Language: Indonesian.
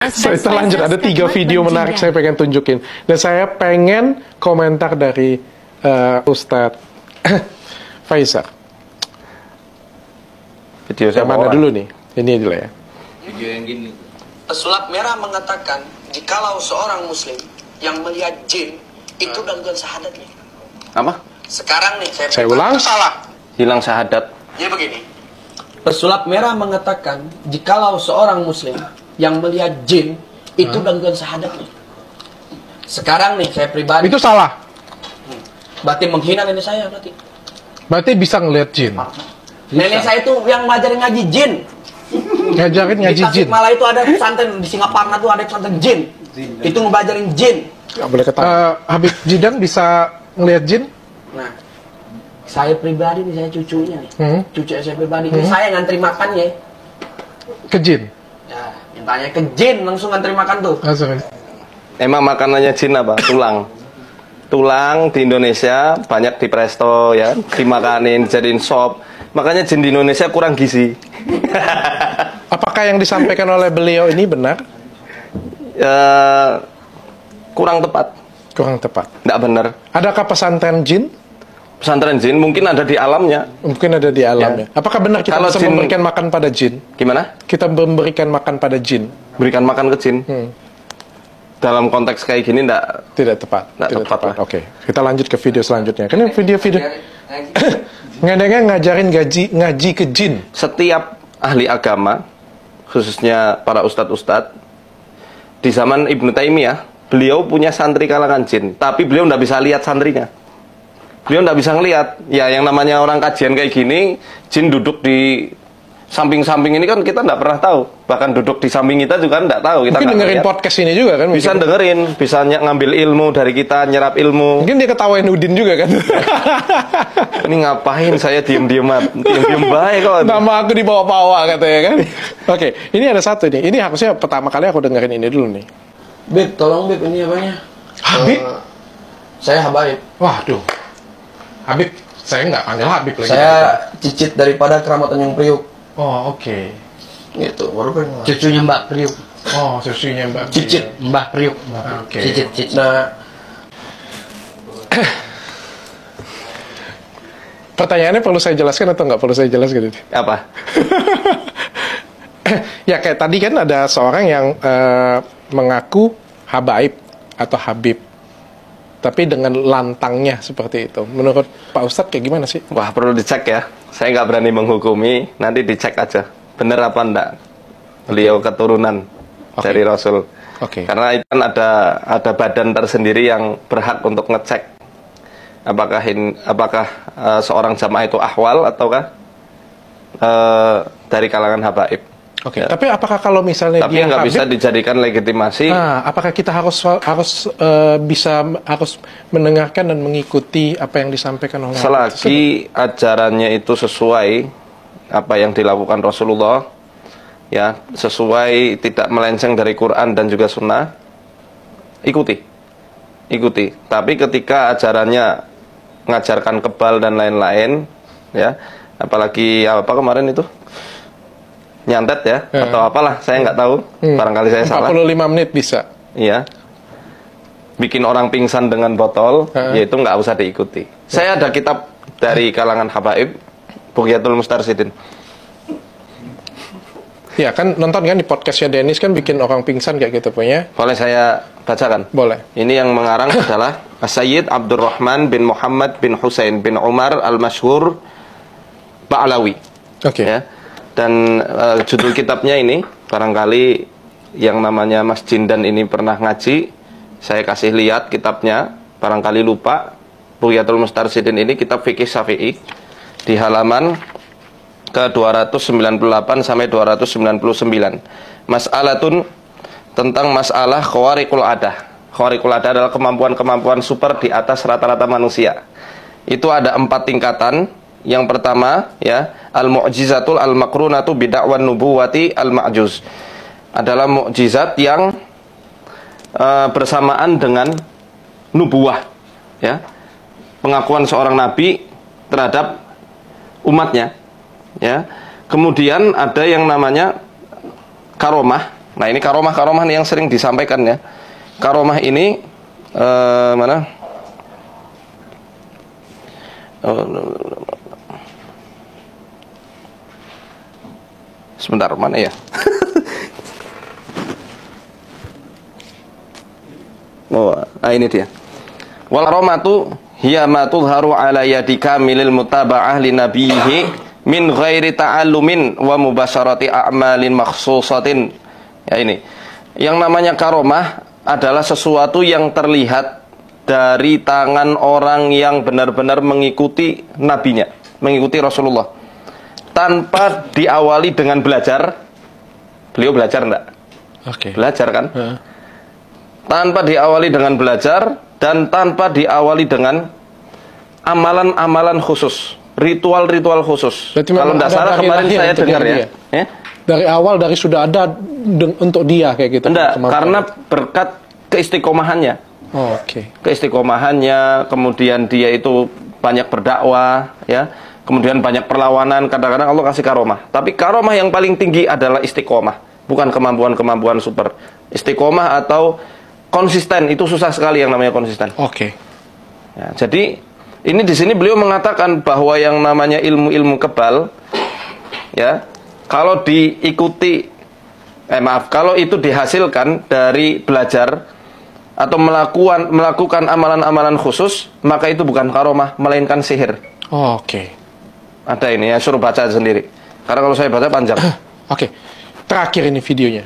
Kita lanjut, ada 3 video menarik saya pengen tunjukin. Dan saya pengen komentar dari Ustadz Faisal. Video yang mana dulu nih? Ini dulu ya. Video yang gini. Pesulap merah mengatakan, jikalau seorang muslim yang melihat jin, itu gangguan syahadatnya. Apa? Sekarang nih, saya ulang. Salah. Hilang syahadat. Jadi begini. Pesulap merah mengatakan, jikalau seorang muslim yang melihat jin, itu gangguan syahadatnya. Sekarang nih, saya pribadi. Itu salah. Berarti menghina nenek saya berarti. Berarti bisa ngelihat jin. Nenek saya itu yang ngajarin ngaji jin. Ngajarin ngaji jin. Di Malah itu ada pesantren di Singaparna tuh ada pesantren jin. Itu ngebajarin jin. Gak boleh ketawa. Habib Jidan bisa ngelihat jin? Nah, saya pribadi nih, saya cucunya nih. Cucu saya pribadi. Ini saya ngantri makan ya. Ke jin? Ya, mintanya ke jin langsung ngantri makan tuh. Langsung. Emang makanannya jin apa? Tulang. Tulang di Indonesia banyak di presto ya, dimakanin, jadiin sop. Makanya jin di Indonesia kurang gizi. Apakah yang disampaikan oleh beliau ini benar? Kurang tepat. Kurang tepat. Tidak benar. Adakah pesantren jin? Pesantren jin mungkin ada di alamnya. Mungkin ada di alamnya. Ya. Apakah benar kita bisa memberikan makan pada jin? Gimana? Kita memberikan makan pada jin. Berikan makan ke jin? Dalam konteks kayak gini tidak tepat. Tidak tepat. Oke, kita lanjut ke video selanjutnya. Karena video-video ngadengnya ngajarin ngaji ke jin. Setiap ahli agama, khususnya para ustadz-ustadz, di zaman Ibnu Taimiyah, beliau punya santri kalangan jin, tapi beliau tidak bisa lihat santrinya. Beliau tidak bisa ngelihat. Ya, yang namanya orang kajian kayak gini, jin duduk di samping-samping ini kan kita tidak pernah tahu. Bahkan duduk di samping kita juga tidak tahu. Kita mungkin dengerin podcast ini juga kan? Bisa dengerin, bisa ngambil ilmu dari kita, nyerap ilmu. Mungkin dia ketawain Udin juga kan? Ini ngapain saya diem-diem baik kok. Nama aku dibawa-bawa katanya kan? Oke, ini ada satu nih. Ini harusnya pertama kali aku dengerin ini dulu nih. Beb, tolong Beb, ini apanya? Habib? Saya Habaib. Waduh. Habib, saya nggak panggil Habib lagi. Saya Cicit daripada Keramat Tanjung Priuk. Oh, oke. Gitu, baru kan. Cucunya Mbak Priuk. Oh, cucunya Mbak Priuk. Cicit, Mbak Priuk. Oke. Cicit. Nah, pertanyaannya perlu saya jelaskan atau nggak perlu saya jelaskan? Apa? Ya, kayak tadi kan ada seorang yang mengaku Habaib atau Habib. Tapi dengan lantangnya seperti itu. Menurut Pak Ustadz kayak gimana sih? Wah, perlu dicek ya. Saya nggak berani menghukumi. Nanti dicek aja. Bener apa enggak? Beliau keturunan dari Rasul. Karena itu kan ada badan tersendiri yang berhak untuk ngecek apakah seorang jamaah itu ahwal ataukah dari kalangan habaib. Ya. Tapi apakah kalau misalnya dia nggak bisa dijadikan legitimasi? Apakah kita harus mendengarkan dan mengikuti apa yang disampaikan oleh selagi ajarannya itu sesuai apa yang dilakukan Rasulullah, ya, sesuai, tidak melenceng dari Quran dan juga Sunnah, ikuti. Tapi ketika ajarannya mengajarkan kebal dan lain-lain, ya, apalagi apa kemarin itu nyantet ya, atau apalah, saya nggak tahu, barangkali saya salah. 45 menit bisa. Iya. Bikin orang pingsan dengan botol, yaitu nggak usah diikuti. Saya ada kitab dari kalangan habaib, Bughyatul Mustarsyidin. Ya kan, nonton kan di podcastnya Dennis kan bikin orang pingsan kayak gitu punya. Boleh saya bacakan? Boleh. Ini yang mengarang adalah Sayyid Abdurrahman bin Muhammad bin Husain bin Umar al-Masyhur Ba'alawi. Oke. Ya. Dan judul kitabnya ini, barangkali yang namanya Mas Jindan ini pernah ngaji, saya kasih lihat kitabnya, barangkali lupa. Bughyatul Mustarsyidin ini kitab fikih Syafi'i di halaman ke 298 sampai 299. Mas'alatun, tentang masalah khawariqul adah. Khawariqul adah adalah kemampuan-kemampuan super di atas rata-rata manusia. Itu ada 4 tingkatan. Yang pertama, ya, al-mu'jizatul al-makrunatu bida'wan nubuwati al-ma'juz. Adalah mukjizat yang bersamaan dengan nubuwah, ya. Pengakuan seorang nabi terhadap umatnya, ya. Kemudian ada yang namanya karomah, Nah, ini karomah-karomah nih yang sering disampaikan ya. Karomah ini mana? Sebentar, mana ya? Oh, ini dia. Wal karomatu hiya ma tudharu ala yadi kamilil mutaba'ah li nabiyhi min ghairi ta'allumin wa mubasyarati a'malin makhsusatin. Ya, ini. Yang namanya karomah adalah sesuatu yang terlihat dari tangan orang yang benar-benar mengikuti nabinya, mengikuti Rasulullah, tanpa diawali dengan belajar. Beliau belajar enggak? Oke. Belajar kan? Tanpa diawali dengan belajar dan tanpa diawali dengan amalan-amalan khusus, ritual-ritual khusus. Berarti kalau memang tidak ada salah dari kemarin lahir saya untuk dengar dia. ya. Dari awal dari sudah ada untuk dia kayak gitu. Enggak, Kemampuan. karena berkat keistiqomahannya. Oh, oke. Keistiqomahannya, kemudian dia itu banyak berdakwah, ya. Kemudian banyak perlawanan, kadang-kadang Allah kasih karomah. Tapi karomah yang paling tinggi adalah istiqomah, bukan kemampuan-kemampuan super. Istiqomah atau konsisten, itu susah sekali yang namanya konsisten. Oke. Ya, jadi ini di sini beliau mengatakan bahwa yang namanya ilmu-ilmu kebal, ya, kalau diikuti, kalau itu dihasilkan dari belajar atau melakukan amalan-amalan khusus, maka itu bukan karomah, melainkan sihir. Oh, oke. Ada ini ya, suruh baca sendiri. Karena kalau saya baca panjang. Oke. Terakhir ini videonya.